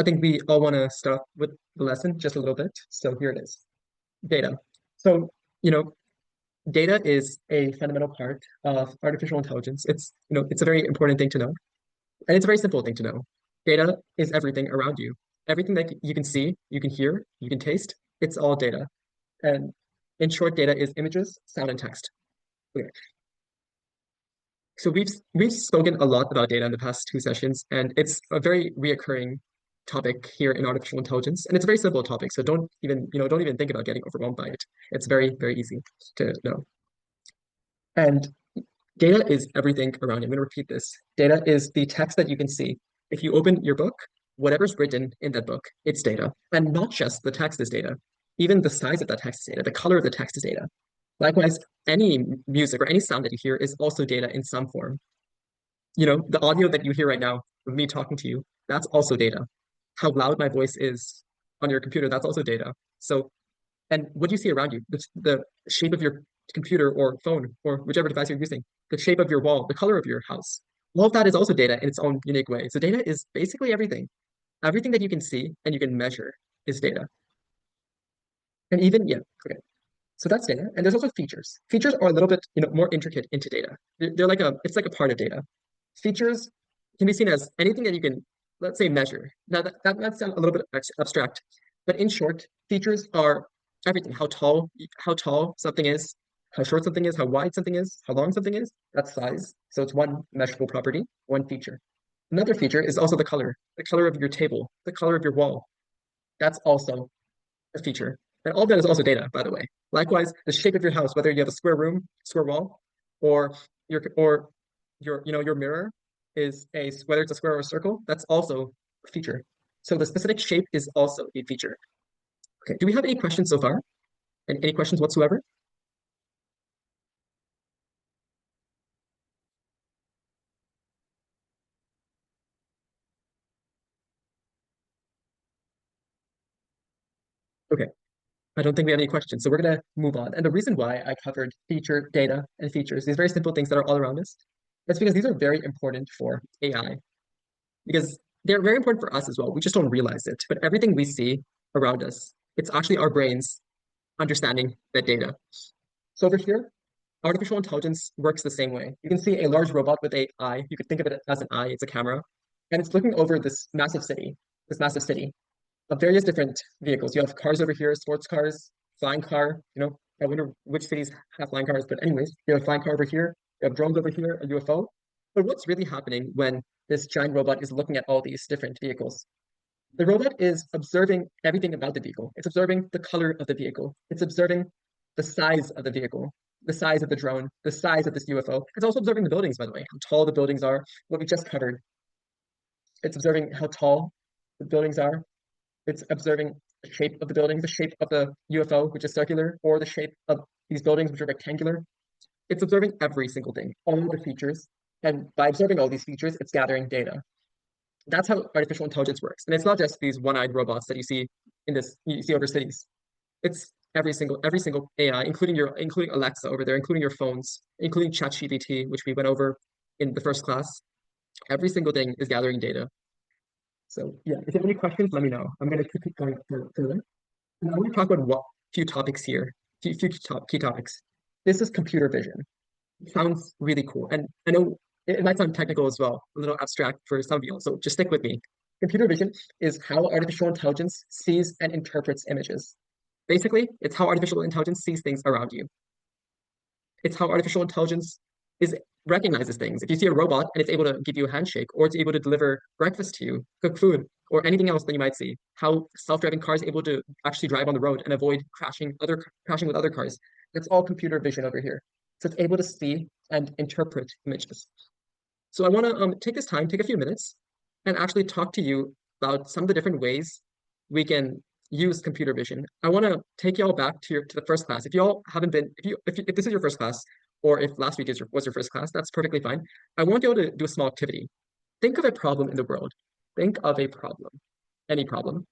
I think we all want to start with the lesson just a little bit. So here it is, data. So, you know, data is a fundamental part of artificial intelligence. It's a very important thing to know, and it's a very simple thing to know. Data is everything around you. Everything that you can see, you can hear, you can taste, it's all data. And in short, data is images, sound, and text. Okay. So we've spoken a lot about data in the past two sessions, and it's a very reoccurring topic here in artificial intelligence, and it's a very simple topic. So don't even think about getting overwhelmed by it. It's very, very easy to know. And data is everything around you. I'm going to repeat this. Data is the text that you can see. If you open your book, whatever's written in that book, it's data. And not just the text is data. Even the size of that text is data. The color of the text is data. Likewise, any music or any sound that you hear is also data in some form. The audio that you hear right now of me talking to you, that's also data. How loud my voice is on your computer, that's also data. So, and what do you see around you? The shape of your computer or phone or whichever device you're using, the shape of your wall, the color of your house, all of that is also data in its own unique way. So data is basically everything. Everything that you can see and you can measure is data. And even, yeah, okay. So that's data. And there's also features. Features are a little bit, more intricate into data. It's like a part of data. Features can be seen as anything that you can, let's say, measure. Now that might sound a little bit abstract, but in short, features are everything. How tall something is, how short something is, how wide something is, how long something is. That's size. So it's one measurable property, one feature. Another feature is also the color of your table, the color of your wall. That's also a feature. And all that is also data, by the way. Likewise, the shape of your house, whether you have a square room, square wall, or your mirror is whether it's a square or a circle, that's also a feature. So the specific shape is also a feature. Okay, do we have any questions so far? And any questions whatsoever? Okay, I don't think we have any questions. So we're gonna move on. And the reason why I covered feature, data, and features, these very simple things that are all around us, that's because these are very important for AI. Because they're very important for us as well. We just don't realize it. But everything we see around us, it's actually our brains understanding that data. So over here, artificial intelligence works the same way. You can see a large robot with an eye. You could think of it as an eye, it's a camera. And it's looking over this massive city of various different vehicles. You have cars over here, sports cars, flying car. I wonder which cities have flying cars, but anyways, you have a flying car over here, you have drones over here, a UFO. But what's really happening when this giant robot is looking at all these different vehicles? The robot is observing everything about the vehicle. It's observing the color of the vehicle. It's observing the size of the vehicle, the size of the drone, the size of this UFO. It's also observing the buildings, by the way, how tall the buildings are, what we just covered. It's observing how tall the buildings are. It's observing the shape of the building, the shape of the UFO, which is circular, or the shape of these buildings, which are rectangular. It's observing every single thing, all the features. And by observing all these features, it's gathering data. That's how artificial intelligence works. And it's not just these one-eyed robots that you see over cities. It's every single AI, including Alexa over there, including your phones, including ChatGPT, which we went over in the first class. Every single thing is gathering data. So yeah, if you have any questions, let me know. I'm going to keep going further. And I want to talk about a few topics here, few key topics. This is computer vision. It sounds really cool. And I know it might sound technical as well, a little abstract for some of you. So just stick with me. Computer vision is how artificial intelligence sees and interprets images. Basically, it's how artificial intelligence sees things around you. It's how artificial intelligence recognizes things. If you see a robot and it's able to give you a handshake, or it's able to deliver breakfast to you, cook food, or anything else that you might see, how self-driving cars are able to actually drive on the road and avoid crashing with other cars. That's all computer vision over here. So it's able to see and interpret images. So I want to take a few minutes, and actually talk to you about some of the different ways we can use computer vision. I want to take y'all back to the first class. If y'all haven't been, if this is your first class, or if last week was your first class, that's perfectly fine. I want you to do a small activity. Think of a problem in the world. Think of a problem, any problem,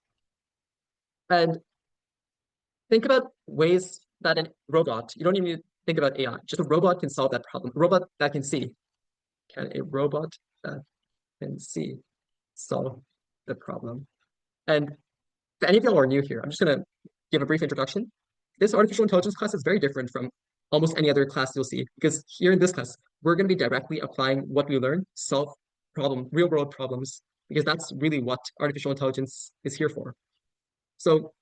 and think about ways that a robot, you don't even think about AI, just a robot can solve that problem. A robot that can see. Can a robot that can see solve the problem? And if any of y'all are new here, I'm just gonna give a brief introduction. This artificial intelligence class is very different from almost any other class you'll see, because here in this class, we're gonna be directly applying what we learn, solve real world problems, because that's really what artificial intelligence is here for. So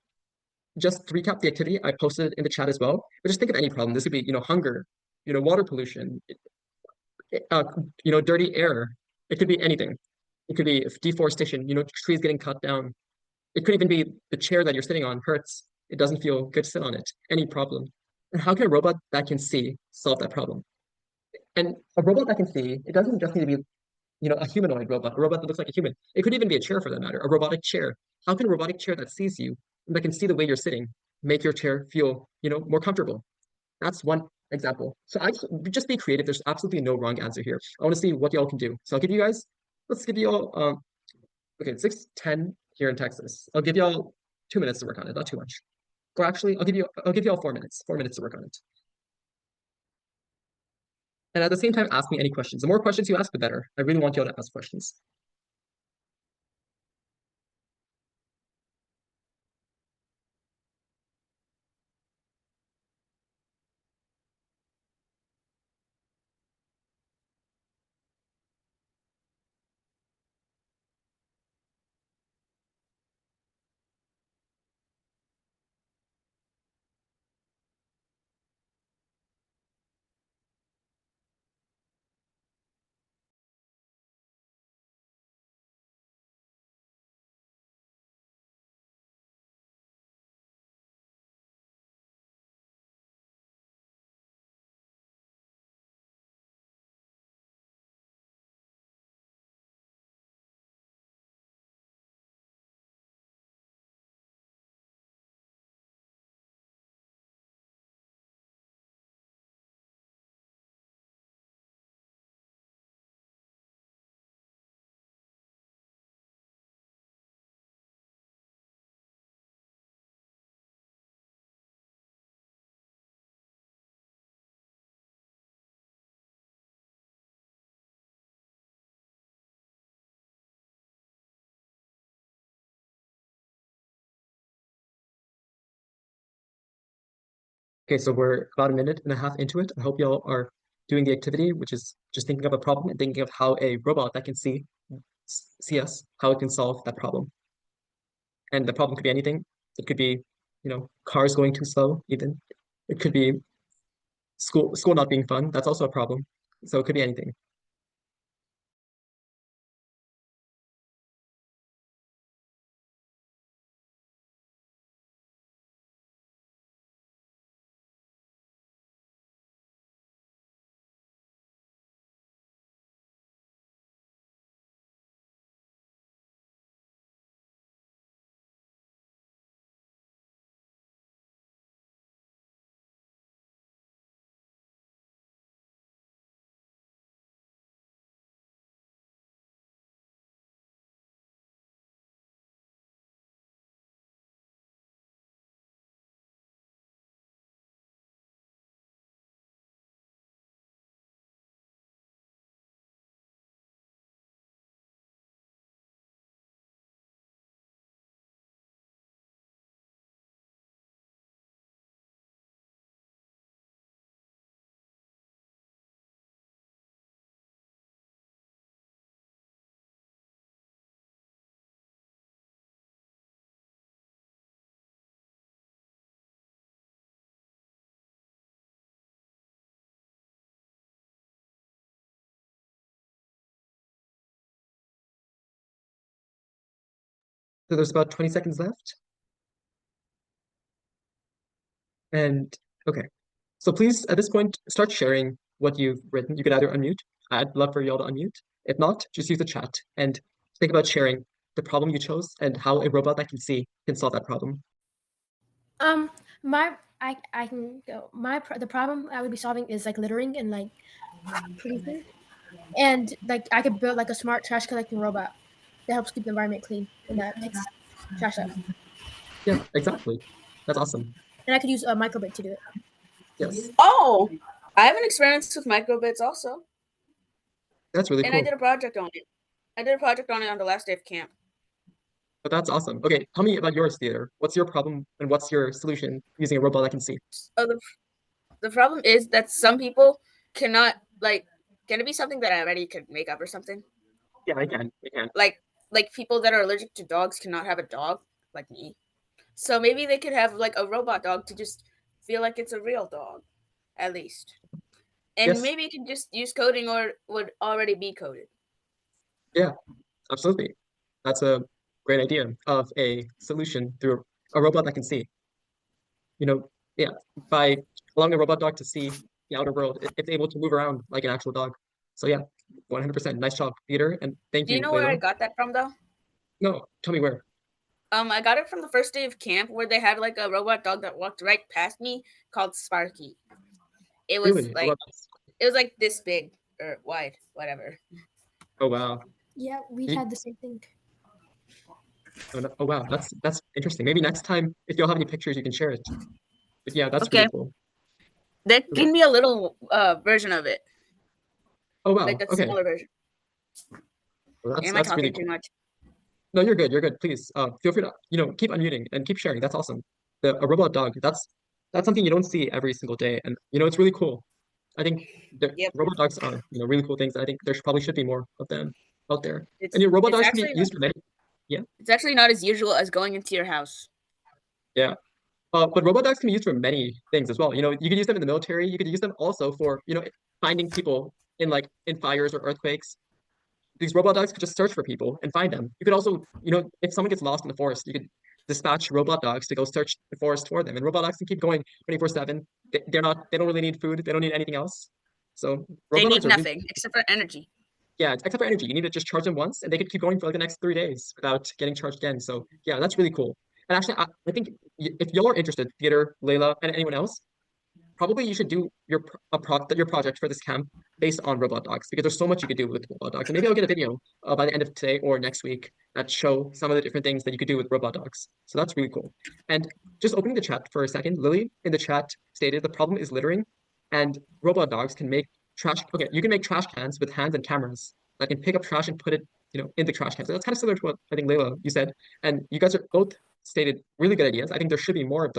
just to recap the activity, I posted it in the chat as well, but just think of any problem. This could be, hunger, water pollution, uh, dirty air. It could be anything. It could be deforestation, trees getting cut down. It could even be the chair that you're sitting on hurts. It doesn't feel good to sit on it. Any problem. And how can a robot that can see solve that problem? And a robot that can see, it doesn't just need to be, a humanoid robot, a robot that looks like a human. It could even be a chair for that matter, a robotic chair. How can a robotic chair that sees you and that can see the way you're sitting make your chair feel, more comfortable? That's one example. So I just be creative. There's absolutely no wrong answer here. I want to see what y'all can do. So I'll give you guys, let's give you all, okay, it's 6:10 here in Texas. I'll give y'all 2 minutes to work on it, not too much. Or actually, I'll give you all 4 minutes, 4 minutes to work on it. And at the same time, ask me any questions. The more questions you ask, the better. I really want y'all to ask questions. Okay, so we're about a minute and a half into it. I hope y'all are doing the activity, which is just thinking of a problem and thinking of how a robot that can see us, how it can solve that problem. And the problem could be anything. It could be, cars going too slow, even. It could be school not being fun. That's also a problem. So it could be anything. So there's about 20 seconds left. And okay. So please, at this point, start sharing what you've written. You could either unmute. I'd love for y'all to unmute. If not, just use the chat and think about sharing the problem you chose and how a robot that can see can solve that problem. I can go. The problem I would be solving is like littering and like policing, and like I could build like a smart trash collecting robot that helps keep the environment clean and that picks trash up. Yeah, exactly. That's awesome. And I could use a microbit to do it. Yes, Oh, I have an experience with microbits also, that's really and I cool. did a project on it. I did a project on it on the last day of camp. But that's awesome. Okay, tell me about yours, Theater. What's your problem and what's your solution using a robot that can see? So the problem is that some people cannot like. Can it be something that I already could make up or something? Yeah, I can. I can. Like people that are allergic to dogs cannot have a dog, like me. So maybe they could have like a robot dog to just feel like it's a real dog, at least. And Yes. maybe it can just use coding or would already be coded. Yeah, absolutely. That's a great idea of a solution through a robot that can see. You know, yeah, by allowing a robot dog to see the outer world, it's able to move around like an actual dog. So yeah, 100%. Nice job, Peter, and thank Do you you, know where I Layla. got that from though? No, tell me where. I got it from the first day of camp where they had like a robot dog that walked right past me called Sparky. It was Really? Oh, like this big or wide, whatever. oh wow. Yeah, we You- had the same thing. Oh, oh wow, that's interesting. Maybe next time, if you'll have any pictures, you can share it. But yeah, that's really Okay, cool. they Okay. give me a little version of it, Oh like wow. a Okay. smaller version. Well, Am I that's really talking too cool. much? No, you're good. You're good. Please, feel free to, keep unmuting and keep sharing. That's awesome. A robot dog, that's something you don't see every single day, and it's really cool. I think the Yep. robot dogs are, really cool things. I think probably should be more of them out there. And It's your robot it's dogs can be actually used for many. Yeah, it's actually not as usual as going into your house. yeah. But robot dogs can be used for many things as well. You could use them in the military. You could use them also for, finding people in fires or earthquakes. These robot dogs could just search for people and find them. You could also, if someone gets lost in the forest, you could dispatch robot dogs to go search the forest for them. And robot dogs can keep going 24/7. They don't really need food. They don't need anything else. So They robot need dogs are really, nothing except for energy. yeah, except for energy. You need to just charge them once and they could keep going for like the next 3 days without getting charged again. So yeah, that's really cool. And actually, I think if y'all are interested, Theater, Layla, and anyone else, probably you should do your project for this camp based on robot dogs because there's so much you could do with robot dogs. And maybe I'll get a video by the end of today or next week that show some of the different things that you could do with robot dogs. So that's really cool. And just opening the chat for a second, Lily in the chat stated the problem is littering, and robot dogs can make trash. Okay, you can make trash cans with hands and cameras that can pick up trash and put it, in the trash can. So that's kind of similar to what I think Layla you said, and you guys are both stated really good ideas. I think there should be more of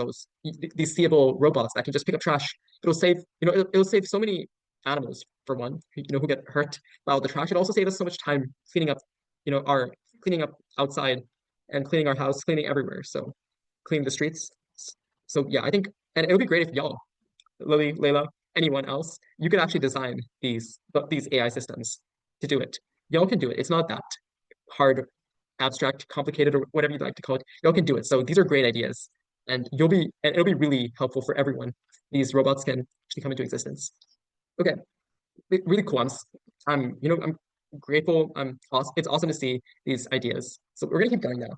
these seeable robots that can just pick up trash. It'll save, it'll save so many animals for one, who get hurt by all the trash. It'll also save us so much time cleaning up, our cleaning up outside and cleaning our house, cleaning everywhere. So cleaning the streets. So yeah, I think, and it would be great if y'all, Lily, Layla, anyone else, you could actually design these AI systems to do it. Y'all can do it. It's not that hard, abstract, complicated, or whatever you'd like to call it. Y'all can do it. So these are great ideas, and it'll be really helpful for everyone. These robots can actually come into existence. Okay, really cool. I'm grateful. It's awesome to see these ideas. So we're gonna keep going now.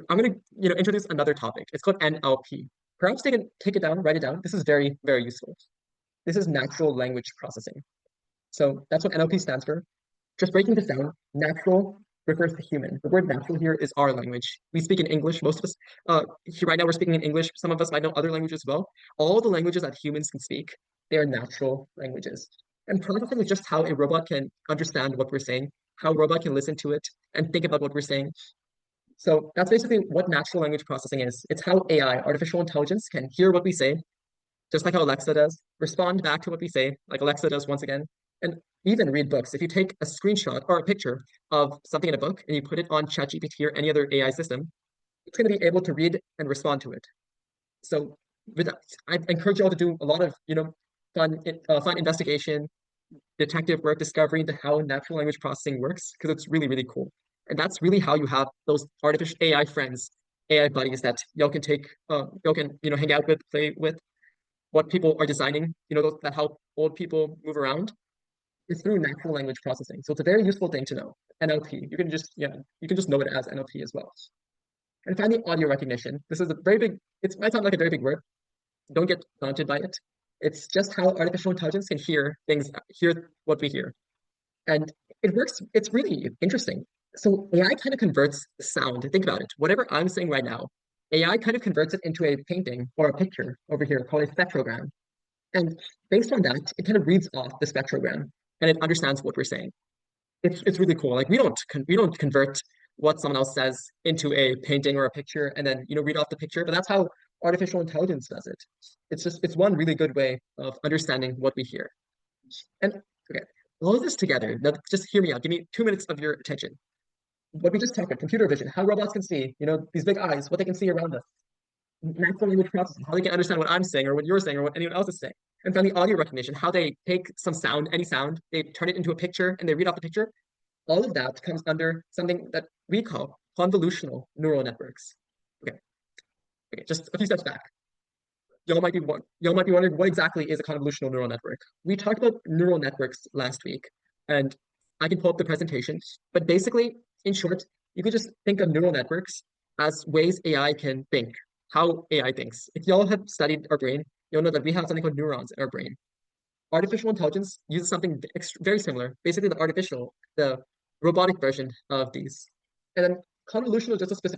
I'm gonna, introduce another topic. It's called NLP. Perhaps take it down, write it down. This is very, very useful. This is natural language processing. So that's what NLP stands for. Just breaking this down, natural refers to human. The word natural here is our language. We speak in English. Most of us, right now we're speaking in English. Some of us might know other languages as well. All the languages that humans can speak, they are natural languages. And processing is just how a robot can understand what we're saying, how a robot can listen to it and think about what we're saying. So that's basically what natural language processing is. It's how AI, artificial intelligence, can hear what we say, just like how Alexa does, respond back to what we say, like Alexa does once again, and even read books. If you take a screenshot or a picture of something in a book and you put it on ChatGPT or any other AI system, it's going to be able to read and respond to it. So with that, I encourage you all to do a lot of, fun investigation, detective work, discovery into how natural language processing works, because it's really, really cool. And that's really how you have those artificial AI friends, AI buddies that y'all can, hang out with, play with, what people are designing, that help old people move around is through natural language processing. So it's a very useful thing to know. NLP, you can just know it as NLP as well. And finally, audio recognition. This is a very big, it might sound like a very big word. Don't get daunted by it. It's just how artificial intelligence can hear what we hear. And it works, it's really interesting. So AI kind of converts sound. Think about it. Whatever I'm saying right now, AI kind of converts it into a painting or a picture over here called a spectrogram. And based on that, it kind of reads off the spectrogram and it understands what we're saying. It's really cool. Like we don't convert what someone else says into a painting or a picture and then, read off the picture. But that's how artificial intelligence does it. It's one really good way of understanding what we hear. And okay, all of this together, now just hear me out. Give me 2 minutes of your attention. What we just talked about, computer vision, how robots can see, these big eyes, what they can see around us. Natural language processing, how they can understand what I'm saying or what you're saying or what anyone else is saying. And finally, audio recognition, how they take some sound, any sound, they turn it into a picture and they read off the picture. All of that comes under something that we call convolutional neural networks. Okay, okay, just a few steps back. Y'all might be wondering what exactly is a convolutional neural network. We talked about neural networks last week, and I can pull up the presentation. But basically, in short, you could just think of neural networks as ways AI can think, how AI thinks. If y'all have studied our brain, you'll know that we have something called neurons in our brain. Artificial intelligence uses something very similar, basically the robotic version of these. And then convolutional is just a special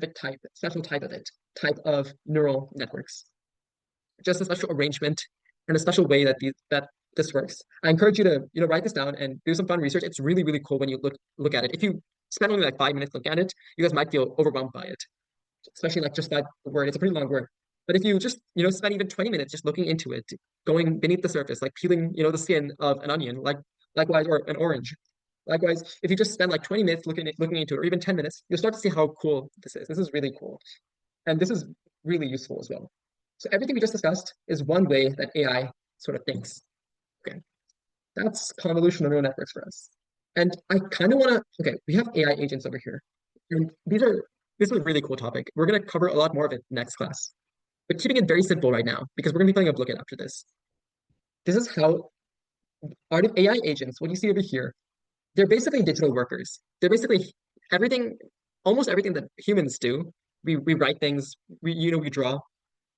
type of it, type of neural networks. Just a special arrangement and a special way that this works. I encourage you to write this down and do some fun research. It's really, really cool when you look at it. If you spend only like 5 minutes looking at it, you guys might feel overwhelmed by it, especially like just that word. It's a pretty long word. But if you just spend even 20 minutes just looking into it, going beneath the surface, like peeling the skin of an onion, likewise, or an orange. Likewise, if you just spend like 20 minutes looking into it, or even 10 minutes, you'll start to see how cool this is. This is really cool. And this is really useful as well. So everything we just discussed is one way that AI sort of thinks. Okay, that's convolutional neural networks for us. And I kind of want to, okay, we have AI agents over here. And this is a really cool topic. We're going to cover a lot more of it next class. But keeping it very simple right now, because we're going to be playing a book after this. This is how AI agents, what you see over here, they're basically digital workers. They're basically almost everything that humans do. We write things, we draw,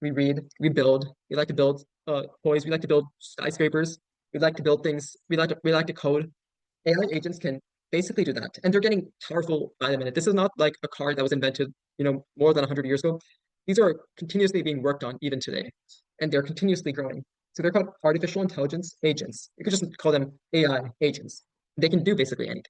we read, we build. We like to build toys. We like to build skyscrapers. We like to build things. We like to code. AI agents can basically do that, and they're getting powerful by the minute. This is not like a car that was invented, more than 100 years ago. These are continuously being worked on even today, and they're continuously growing. So they're called artificial intelligence agents. You could just call them AI agents. They can do basically anything.